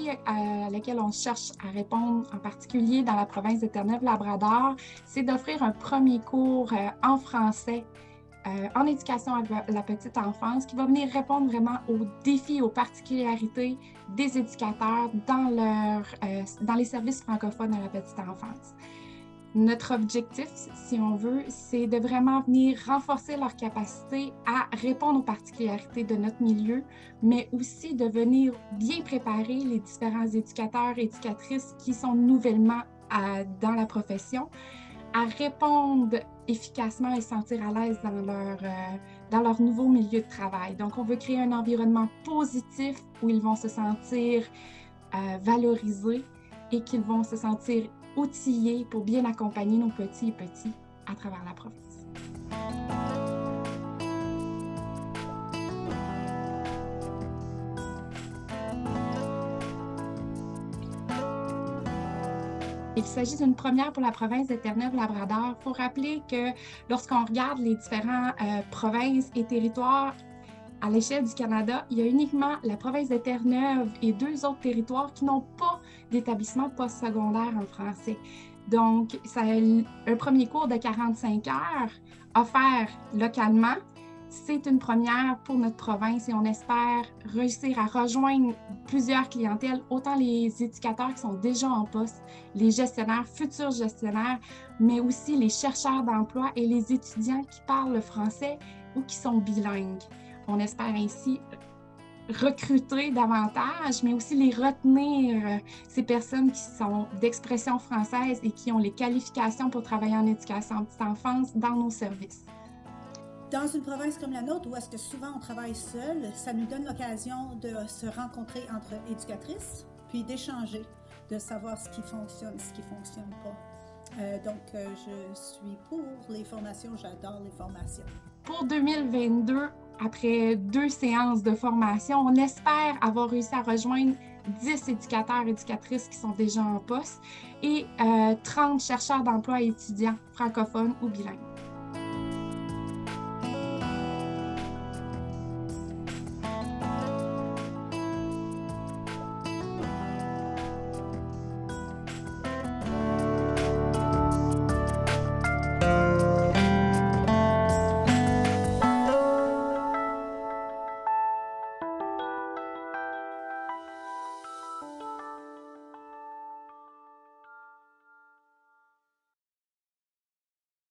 défi à laquelle on cherche à répondre, en particulier dans la province de Terre-Neuve-Labrador, c'est d'offrir un premier cours en français en éducation à la petite enfance qui va venir répondre vraiment aux défis, aux particularités des éducateurs dans les services francophones à la petite enfance. Notre objectif, si on veut, c'est de vraiment venir renforcer leur capacité à répondre aux particularités de notre milieu, mais aussi de venir bien préparer les différents éducateurs et éducatrices qui sont nouvellement dans la profession à répondre efficacement et se sentir à l'aise dans leur nouveau milieu de travail. Donc, on veut créer un environnement positif où ils vont se sentir valorisés et qu'ils vont se sentir outillés pour bien accompagner nos petits et petits à travers la province. Il s'agit d'une première pour la province de Terre-Neuve-Labrador. Il faut rappeler que lorsqu'on regarde les différentes provinces et territoires à l'échelle du Canada, il y a uniquement la province de Terre-Neuve et 2 autres territoires qui n'ont pas d'établissement postsecondaire en français. Donc, ça a un premier cours de 45 heures offert localement. C'est une première pour notre province et on espère réussir à rejoindre plusieurs clientèles, autant les éducateurs qui sont déjà en poste, les gestionnaires, futurs gestionnaires, mais aussi les chercheurs d'emploi et les étudiants qui parlent le français ou qui sont bilingues. On espère ainsi recruter davantage, mais aussi les retenir, ces personnes qui sont d'expression française et qui ont les qualifications pour travailler en éducation petite enfance dans nos services. Dans une province comme la nôtre, où est-ce que souvent on travaille seul, ça nous donne l'occasion de se rencontrer entre éducatrices, puis d'échanger, de savoir ce qui fonctionne, ce qui ne fonctionne pas. Donc, je suis pour les formations, j'adore les formations. Pour 2022, après 2 séances de formation, on espère avoir réussi à rejoindre 10 éducateurs et éducatrices qui sont déjà en poste et 30 chercheurs d'emploi et étudiants francophones ou bilingues.